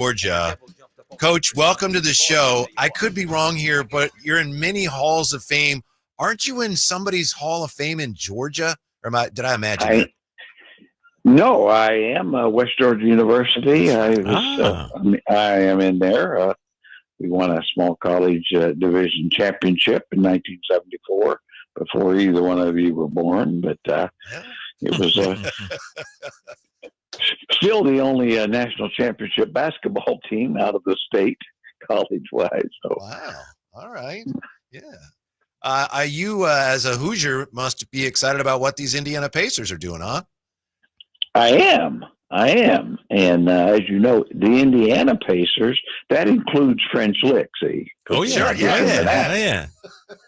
Georgia. Coach, welcome to the show. I could be wrong here, but you're in many halls of fame. Aren't you in somebody's hall of fame in Georgia? Or did I imagine that? No, I am West Georgia University. I am in there. We won a small college division championship in 1974 before either one of you were born. But it was still the only national championship basketball team out of the state, college-wise. So. Wow. All right. Yeah. You, as a Hoosier, must be excited about what these Indiana Pacers are doing, huh? I am. And as you know, the Indiana Pacers, that includes French Lick, see? Oh, sure. Yeah.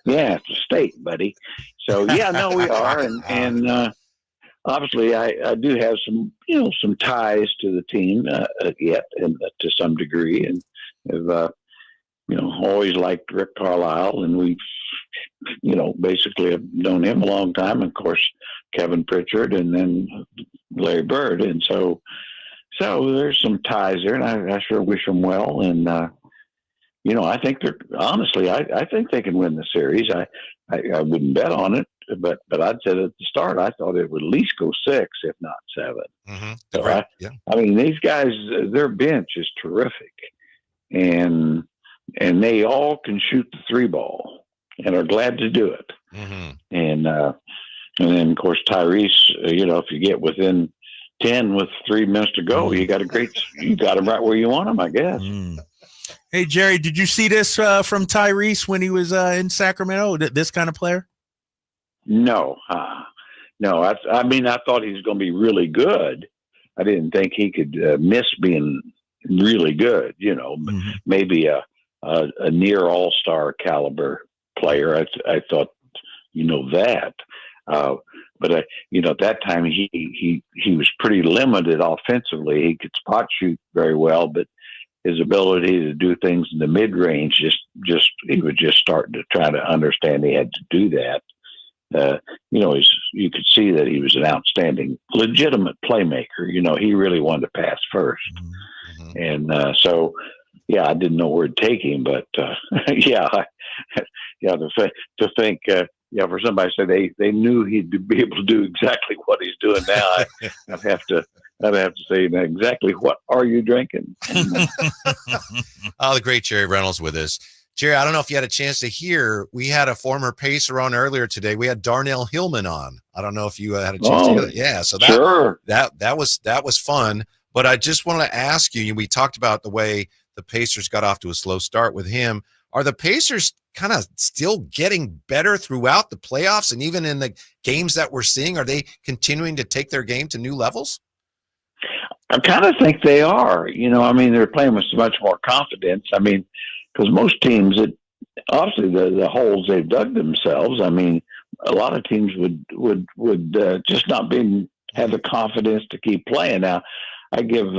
Yeah, it's a state, buddy. So, yeah, no, we are. And obviously, I do have some ties to the team yet, and to some degree. And have, always liked Rick Carlisle, and we've, basically have known him a long time. Of course, Kevin Pritchard, and then Larry Bird, and so there's some ties there, and I sure wish them well. And I think I think they can win the series. I wouldn't bet on it, but I'd said at the start I thought it would at least go 6, if not 7. Mm-hmm. So right. I mean, these guys, their bench is terrific, and they all can shoot the 3 ball and are glad to do it. Mm-hmm. And then, of course, Tyrese, if you get within 10 with 3 minutes to go, you got him right where you want him, I guess. Mm. Hey, Jerry, did you see this from Tyrese when he was in Sacramento, this kind of player? No. No, I thought he was going to be really good. I didn't think he could miss being really good, maybe a near all-star caliber player. I thought, that. But at that time he was pretty limited offensively. He could spot shoot very well, but his ability to do things in the mid range he was just starting to try to understand he had to do that. You could see that he was an outstanding, legitimate playmaker. He really wanted to pass first, and so yeah, I didn't know where to take him, but to think. For somebody to say they knew he'd be able to do exactly what he's doing now, I'd have to say, exactly what are you drinking? The great Jerry Reynolds with us. Jerry, I don't know if you had a chance to hear, we had a former Pacer on earlier today. We had Darnell Hillman on. I don't know if you had a chance to hear that. Yeah, so that was fun. But I just wanted to ask you, we talked about the way the Pacers got off to a slow start with him. Are the Pacers kind of still getting better throughout the playoffs, and even in the games that we're seeing, are they continuing to take their game to new levels? I kind of think they are. They're playing with so much more confidence. Because most teams, obviously the holes they've dug themselves. A lot of teams would just not have the confidence to keep playing. Now, I give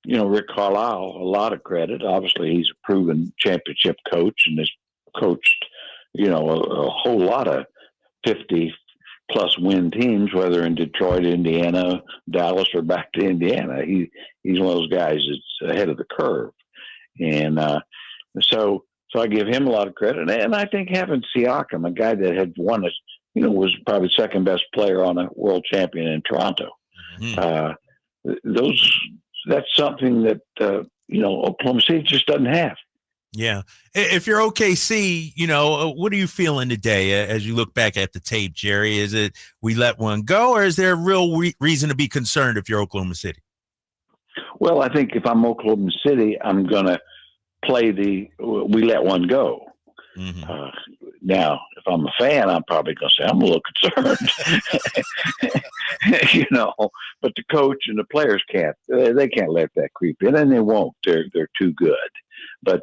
Rick Carlisle a lot of credit. Obviously, he's a proven championship coach and has coached, a whole lot of 50-plus win teams, whether in Detroit, Indiana, Dallas, or back to Indiana. He's one of those guys that's ahead of the curve. And so I give him a lot of credit. And I think having Siakam, a guy that had won was probably second best player on a world champion in Toronto. That's something that, Oklahoma City just doesn't have. Yeah. If you're OKC, what are you feeling today as you look back at the tape, Jerry? Is it we let one go, or is there a real reason to be concerned if you're Oklahoma City? Well, I think if I'm Oklahoma City, I'm going to play we let one go. Mm-hmm. Now, if I'm a fan, I'm probably going to say I'm a little concerned, but the coach and the players can't let that creep in, and they won't. They're too good. But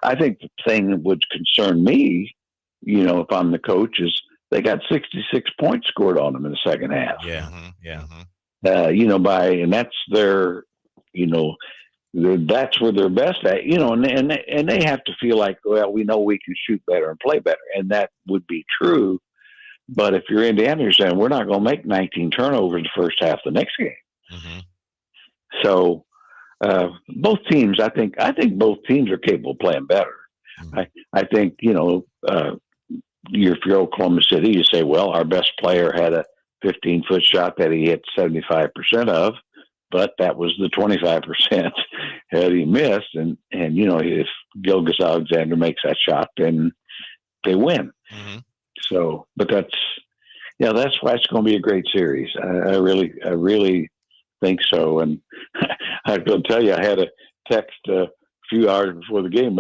I think the thing that would concern me, if I'm the coach, is they got 66 points scored on them in the second half. Yeah. Yeah. And that's their, that's where they're best at, and they have to feel like, well, we know we can shoot better and play better. And that would be true. But if you're Indiana, you're saying we're not going to make 19 turnovers the first half of the next game. Mm-hmm. So both teams, I think both teams are capable of playing better. Mm-hmm. I think, if you're Oklahoma City, you say, well, our best player had a 15-foot shot that he hit 75% of, but that was the 25% that he missed. And if Gilgeous-Alexander makes that shot, then they win. Mm-hmm. So, but that's why it's going to be a great series. I really think so. And I will tell you, I had a text a few hours before the game.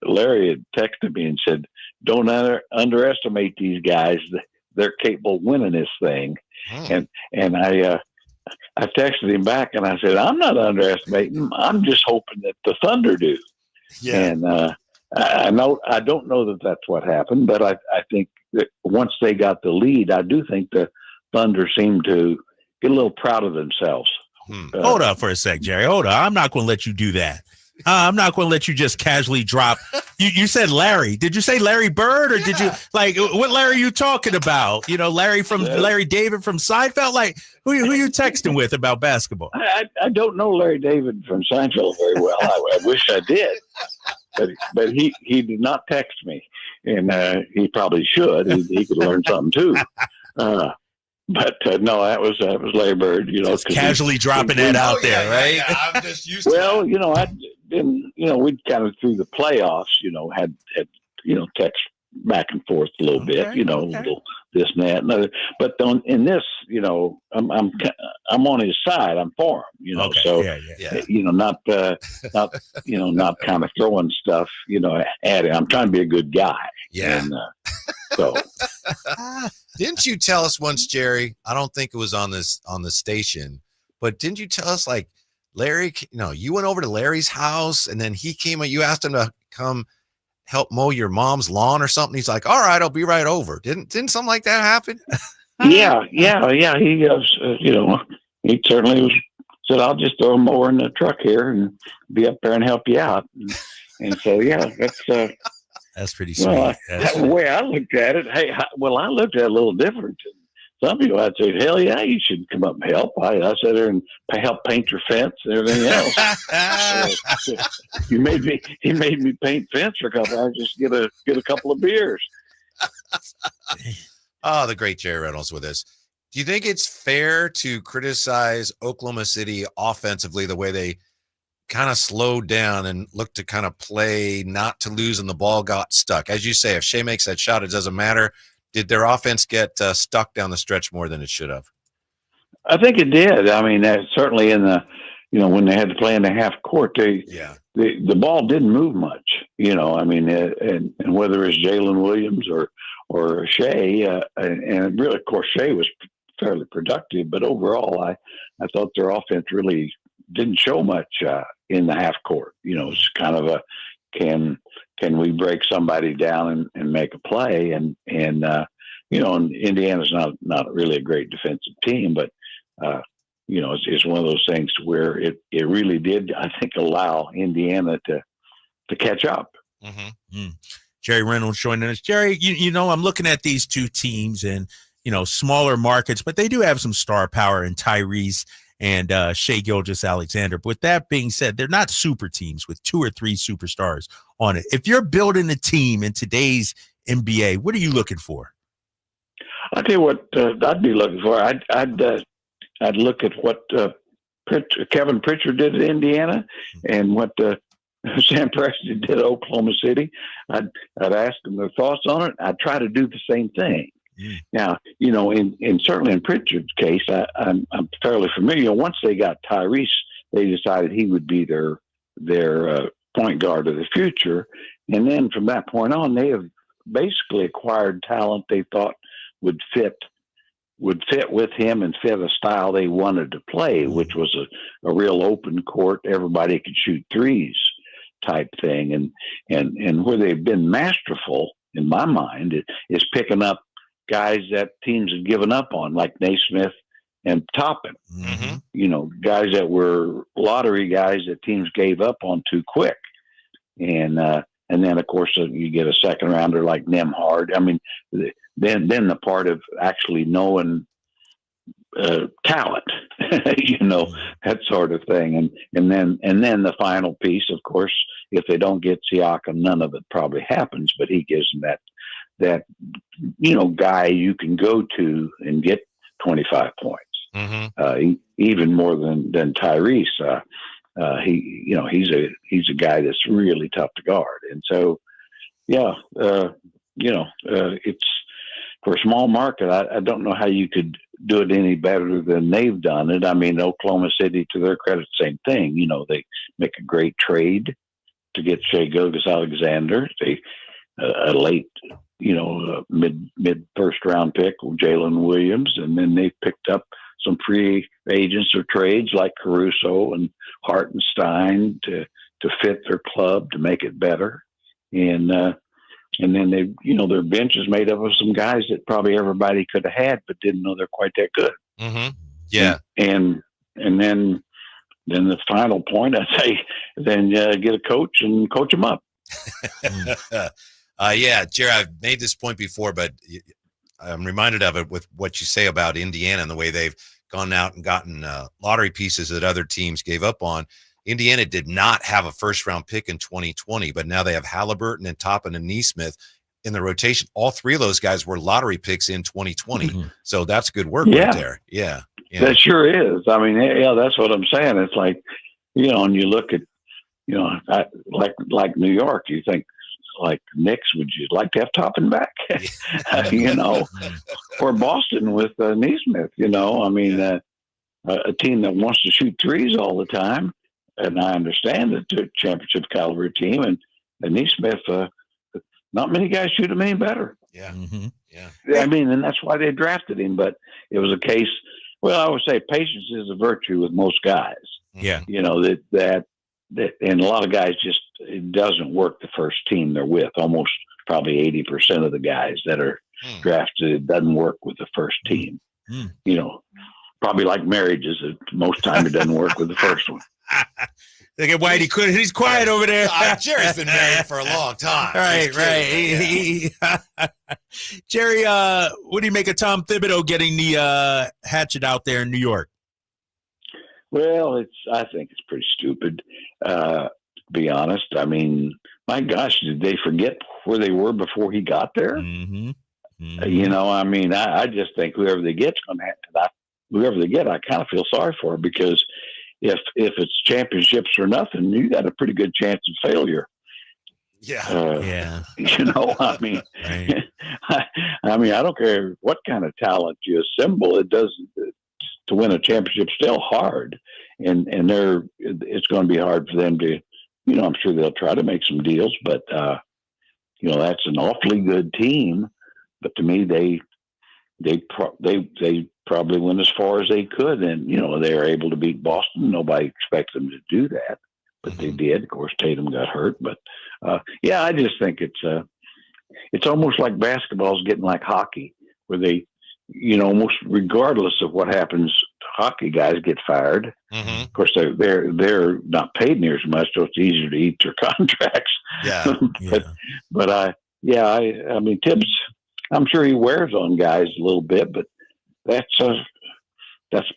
Larry had texted me and said, "Don't underestimate these guys. They're capable of winning this thing." And I texted him back and I said, "I'm not underestimating them. I'm just hoping that the Thunder do." Yeah. And I don't know that that's what happened, but I think that once they got the lead, I do think the Thunder seemed to get a little proud of themselves. Hold up for a sec, Jerry. Hold up. I'm not going to let you do that. I'm not going to let you just casually drop. You said Larry. Did you say Larry Bird, or did you what Larry are you talking about? Larry David from Seinfeld. Like who you texting with about basketball? I don't know Larry David from Seinfeld very well. I wish I did, but he did not text me, and he probably should. He could learn something too. But no, that was Larry Bird. Just casually dropping that out there, right? Yeah, I'm just used to that. We kind of through the playoffs, had text back and forth a little bit, a little this and that and other. But in this, I'm on his side. I'm for him, So not kind of throwing stuff, at him. I'm trying to be a good guy. Yeah. And, so. Didn't you tell us once, Jerry? I don't think it was on the station, but didn't you tell us Larry? You went over to Larry's house, and then he came. You asked him to come help mow your mom's lawn or something. He's like, "All right, I'll be right over." Didn't something like that happen? Yeah. He he certainly said, "I'll just throw a mower in the truck here and be up there and help you out." And so that's pretty sweet. Well, the way I looked at it, I looked at it a little different. Some people I'd say, "Hell yeah, you should come up and help." I sat there and help paint your fence and everything else. He made me paint fence for a couple hours, just get a couple of beers. Oh, the great Jerry Reynolds with us. Do you think it's fair to criticize Oklahoma City offensively the way they kind of slowed down and looked to kind of play not to lose and the ball got stuck? As you say, if Shea makes that shot, it doesn't matter. Did their offense get stuck down the stretch more than it should have? I think it did. I mean, certainly in the, when they had to play in the half court, the ball didn't move much, I mean, and whether it's Jalen Williams or Shea, and really, of course, Shea was fairly productive, but overall, I thought their offense really didn't show much in the half court. It's kind of can we break somebody down and make a play? And Indiana's not really a great defensive team, but it's one of those things where it really did, I think, allow Indiana to catch up. Mm-hmm. Mm. Jerry Reynolds joining us. Jerry, I'm looking at these two teams and smaller markets, but they do have some star power in Tyrese and Shea Gilgeous-Alexander. But with that being said, they're not super teams with 2 or 3 superstars on it. If you're building a team in today's NBA, what are you looking for? I'll tell you what I'd be looking for. I'd look at what Kevin Pritchard did at Indiana and what Sam Preston did at Oklahoma City. I'd ask them their thoughts on it. I'd try to do the same thing. Now, in certainly in Pritchard's case, I'm fairly familiar. Once they got Tyrese, they decided he would be their point guard of the future. And then from that point on, they have basically acquired talent they thought would fit with him and fit a style they wanted to play, which was a real open court, everybody could shoot threes type thing. And where they've been masterful, in my mind, is picking up guys that teams had given up on, like Naismith and Toppin. Mm-hmm. Guys that were lottery guys that teams gave up on too quick. And then, of course, you get a second rounder like Nemhard. I mean, then the part of actually knowing talent, that sort of thing. And then the final piece, of course, if they don't get Siakam, none of it probably happens, but he gives them that guy you can go to and get 25 points, even more than Tyrese. He's a guy that's really tough to guard. And so, it's for a small market. I don't know how you could do it any better than they've done it. I mean, Oklahoma City, to their credit, same thing. They make a great trade to get Shai Gilgeous-Alexander. They a late, mid first round pick, Jalen Williams, and then they picked up some free agents or trades like Caruso and Hartenstein to fit their club to make it better. And then they, their bench is made up of some guys that probably everybody could have had, but didn't know they're quite that good. Mm-hmm. Yeah. And then the final point, I say, then get a coach and coach them up. Jerry, I've made this point before, but I'm reminded of it with what you say about Indiana and the way they've gone out and gotten lottery pieces that other teams gave up on. Indiana did not have a first-round pick in 2020, but now they have Haliburton and Toppin and Nesmith in the rotation. All three of those guys were lottery picks in 2020. Mm-hmm. So that's good work right there. Yeah. That sure is. I mean, that's what I'm saying. It's like, and you look at, like New York, you think, like Knicks, would you like to have Toppin back? Or Boston with Nesmith, I mean, a team that wants to shoot threes all the time. And I understand that the championship caliber team and Nesmith, not many guys shoot him any better. Yeah. Mm-hmm. Yeah. I mean, and that's why they drafted him. But it was a case. Well, I would say patience is a virtue with most guys. Yeah. That and a lot of guys it doesn't work the first team they're with. Almost probably 80% of the guys that are drafted, it doesn't work with the first team. Probably like marriages. Most time it doesn't work with the first one. Look at Whitey. He's quiet over there. Jerry's been married for a long time. Right. Jerry, what do you make of Tom Thibodeau getting the hatchet out there in New York? Well, I think it's pretty stupid, to be honest. I mean, my gosh, did they forget where they were before he got there? Mm-hmm. Mm-hmm. I mean, I just think whoever they get's going to have whoever they get, I kind of feel sorry for, because if it's championships or nothing, you got a pretty good chance of failure. Yeah. I mean, right. I mean, I don't care what kind of talent you assemble. It doesn't. To win a championship, still hard, and it's going to be hard for them to. I'm sure they'll try to make some deals, but that's an awfully good team. But to me, they probably went as far as they could, and they were able to beat Boston. Nobody expects them to do that, but they did. Of course, Tatum got hurt, but I just think it's almost like basketball is getting like hockey, where they, almost regardless of what happens, hockey guys get fired. Mm-hmm. Of course, they're not paid near as much, so it's easier to eat their contracts. Yeah, but I mean, Tibbs, I'm sure he wears on guys a little bit, but that's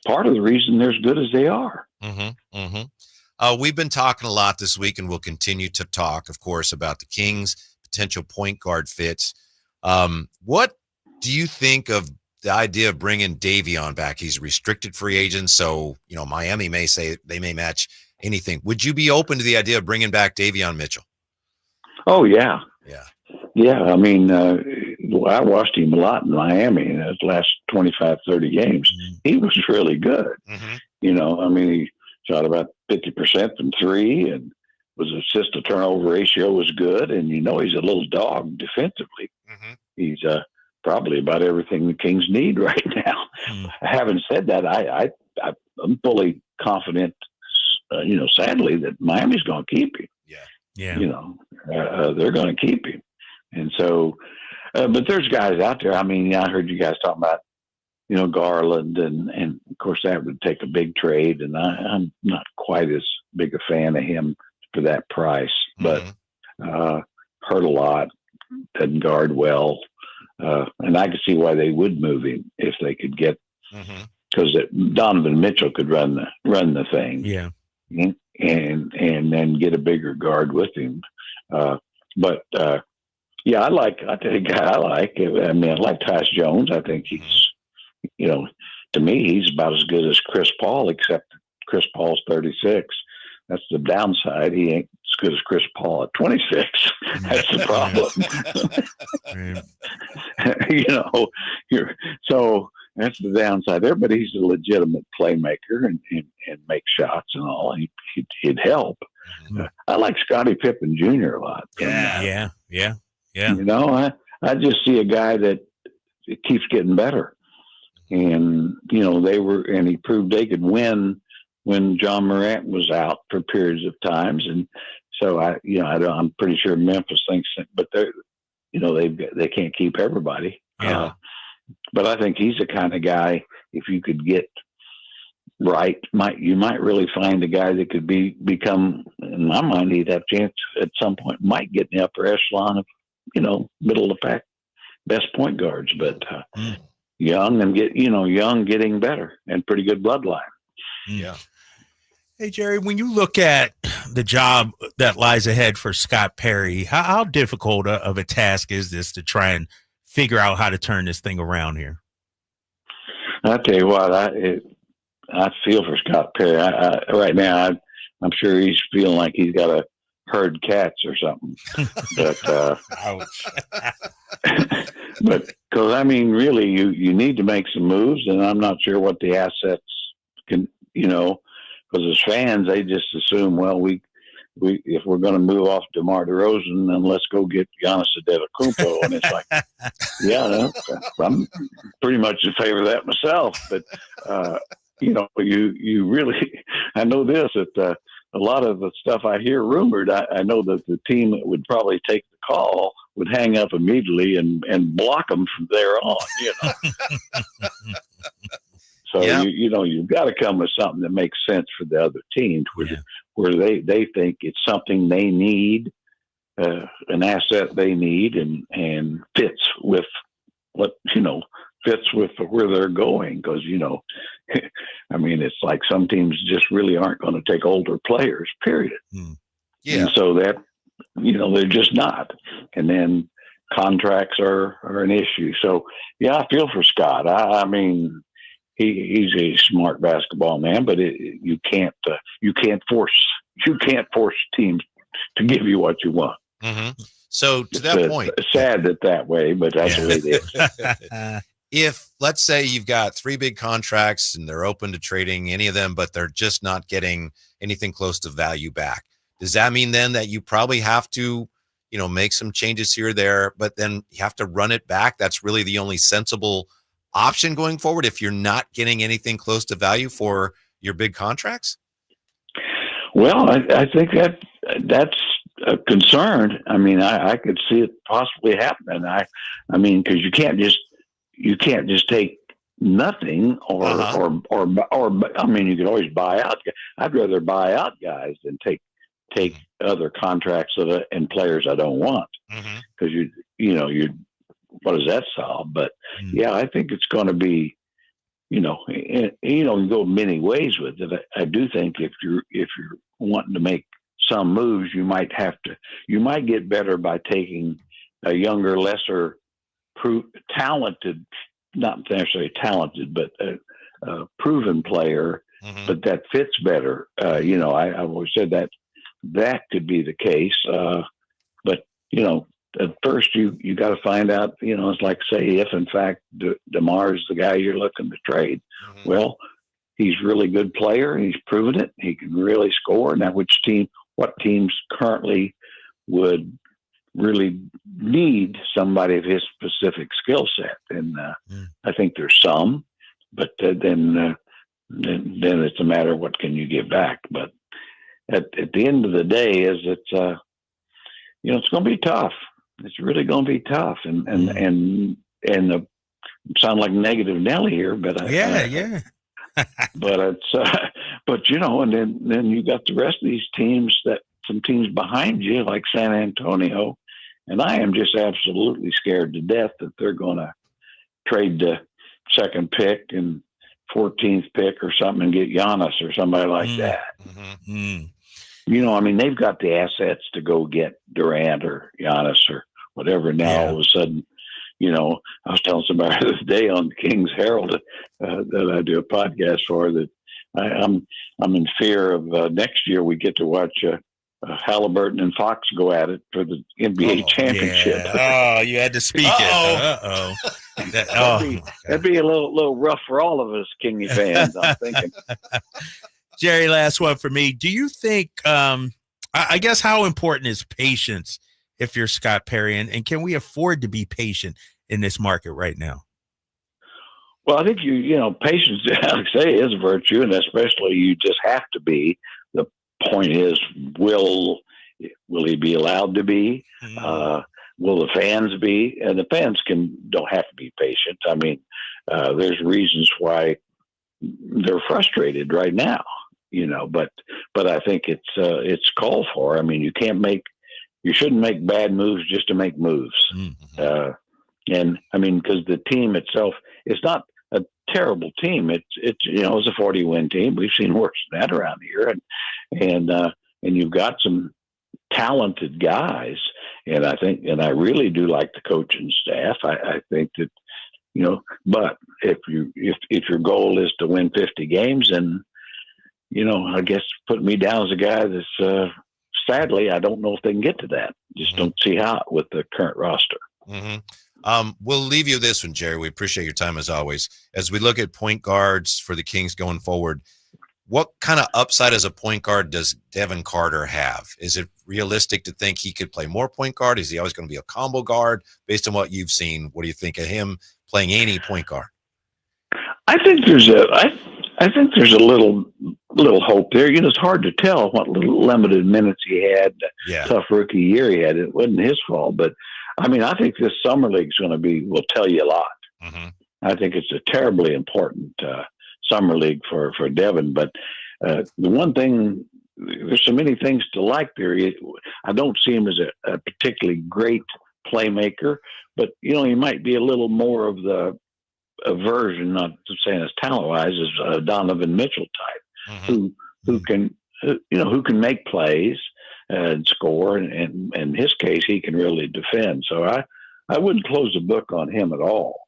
part of the reason they're as good as they are. Mm-hmm. Mm-hmm. We've been talking a lot this week, and we'll continue to talk, of course, about the Kings' potential point guard fits. What do you think of the idea of bringing Davion back? He's a restricted free agent, so Miami may say they may match anything. Would you be open to the idea of bringing back Davion Mitchell? Oh yeah. I mean, I watched him a lot in Miami in his last 25, 30 games. Mm-hmm. He was really good. Mm-hmm. I mean, he shot about 50% from three, and was assist to turnover ratio was good. And he's a little dog defensively. Mm-hmm. He's probably about everything the Kings need right now. Mm. Having said that, I'm fully confident, sadly, that Miami's going to keep him. Yeah. They're going to keep him. And so, but there's guys out there. I mean, I heard you guys talking about, Garland, and of course that would take a big trade. And I'm not quite as big a fan of him for that price, but hurt a lot, doesn't guard well. And I could see why they would move him if they could get because Donovan Mitchell could run the thing. Yeah. And then get a bigger guard with him. I tell you, guy I like. I mean, I like Tyus Jones. I think he's, to me, he's about as good as Chris Paul, except Chris Paul's 36. That's the downside. He ain't as good as Chris Paul at 26. That's the problem. So that's the downside there. But he's a legitimate playmaker and makes shots and all. He'd help. I like Scottie Pippen Jr. a lot. Yeah. I just see a guy that keeps getting better. And, he proved they could win when John Morant was out for periods of times. And so I'm pretty sure Memphis thinks that, but they can't keep everybody. Yeah. But I think he's the kind of guy, if you could get right, you might really find a guy that could become, in my mind, he'd have a chance at some point, might get in the upper echelon of, middle of the pack, best point guards, but young and getting better and pretty good bloodline. Yeah. Hey, Jerry, when you look at the job that lies ahead for Scott Perry, how difficult of a task is this to try and figure out how to turn this thing around here? I tell you what, I feel for Scott Perry. Right now, I'm sure he's feeling like he's got to herd cats or something. But, but because really, you need to make some moves, and I'm not sure what the assets can, because as fans, they just assume, well, we if we're going to move off DeMar DeRozan, then let's go get Giannis Antetokounmpo. And it's like, I'm pretty much in favor of that myself. But you really, I know this, that a lot of the stuff I hear rumored, I know that the team that would probably take the call would hang up immediately and block them from there on. So you've got to come with something that makes sense for the other teams, where they think it's something they need, an asset they need, and fits with where they're going. Because it's like some teams just really aren't going to take older players. Period. Yeah. And so that they're just not, and then contracts are an issue. So I feel for Scott. I mean. He's a smart basketball man, but you can't force teams to give you what you want. Mm-hmm. So to that point, it's sad that way, but that's the way it is. If let's say you've got 3 big contracts and they're open to trading any of them, but they're just not getting anything close to value back, does that mean then that you probably have to, make some changes here or there, but then you have to run it back? That's really the only sensible option going forward if you're not getting anything close to value for your big contracts? Well, I think that's a concern. I mean, I could see it possibly happening. I mean, because you can't just take nothing or I mean, you could always buy out. I'd rather buy out guys than take other contracts and players I don't want, because you what does that solve? But I think it's going to be, you go many ways with it. I do think if you're wanting to make some moves, you might get better by taking a younger, lesser talented, not necessarily talented, but a proven player, but that fits better. I always said that could be the case. But, at first, you got to find out, it's like, say, if in fact DeMar is the guy you're looking to trade. Well, he's a really good player, and he's proven it. He can really score. Now, what teams currently would really need somebody of his specific skill set? And I think there's some, but then it's a matter of what can you get back. But at the end of the day, it's going to be tough. It's really going to be tough, and sound like negative Nelly here, but but it's and then you got the rest of these teams, some teams behind you like San Antonio, and I am just absolutely scared to death that they're going to trade the second pick and 14th pick or something and get Giannis or somebody like that. Mm-hmm. You know, I mean, they've got the assets to go get Durant or Giannis or whatever. Now, all of a sudden, you know, I was telling somebody this day on King's Herald that I do a podcast for that I'm in fear of next year we get to watch Haliburton and Fox go at it for the NBA championship. Yeah. Oh, you had to speak it. That'd be a little rough for all of us Kingy fans, I'm thinking. Jerry, last one for me. Do you think, I guess, how important is patience if you're Scott Perry, and can we afford to be patient in this market right now? Well, I think patience, I say, is a virtue, and especially you just have to be. The point is, will he be allowed to be? Will the fans be? And the fans don't have to be patient. I mean, there's reasons why they're frustrated right now, but I think it's called for. I mean, you shouldn't make bad moves just to make moves. Mm-hmm. And I mean, because the team itself, it's not a terrible team. It's a 40-win team. We've seen worse than that around here, and you've got some talented guys, and I really do like the coaching staff. I think that but if your goal is to win 50 games, and I guess put me down as a guy that's sadly I don't know if they can get to that. Just don't see how with the current roster. Mm-hmm. We'll leave you this one, Jerry. We appreciate your time as always. As we look at point guards for the Kings going forward, what kind of upside as a point guard does Devin Carter have? Is it realistic to think he could play more point guard? Is he always going to be a combo guard? Based on what you've seen, what do you think of him playing any point guard? I think there's a little hope there. It's hard to tell what little limited minutes he had. Tough rookie year he had. It wasn't his fault, but I mean, I think this summer league will tell you a lot. Mm-hmm. I think it's a terribly important summer league for Devin. But the one thing, there's so many things to like there. I don't see him as a particularly great playmaker, but he might be a little more of a version, not saying it's talent-wise, as a Donovan Mitchell type, mm-hmm. who can make plays and score, and in his case, he can really defend. So I wouldn't close the book on him at all.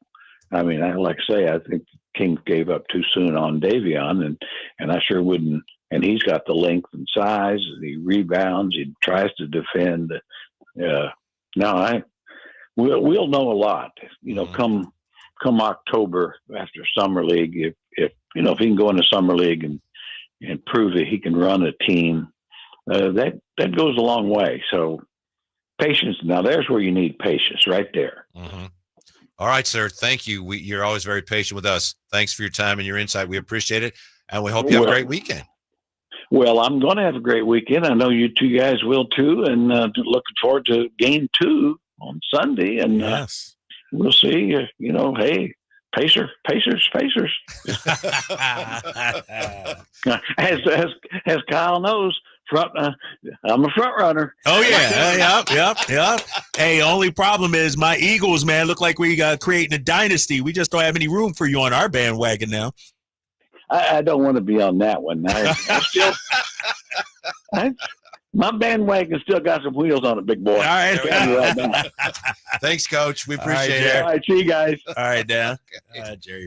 I mean, I think Kings gave up too soon on Davion, and I sure wouldn't. And he's got the length and size. He rebounds. He tries to defend. We'll know a lot. Come October after summer league, if he can go into summer league and prove that he can run a team. That goes a long way. So patience. Now there's where you need patience right there. Mm-hmm. All right, sir. Thank you. You're always very patient with us. Thanks for your time and your insight. We appreciate it. And we hope you have a great weekend. Well, I'm going to have a great weekend. I know you two guys will too. And looking forward to game 2 on Sunday. And yes. We'll see. Hey, Pacers. As Kyle knows, I'm a front runner. Oh yeah, yep. Hey, only problem is my Eagles, man, look like we got creating a dynasty. We just don't have any room for you on our bandwagon now. I don't want to be on that one. My bandwagon still got some wheels on it, big boy. All right. Thanks, Coach. We appreciate it. All right, see you guys. All right, Dan. Jerry.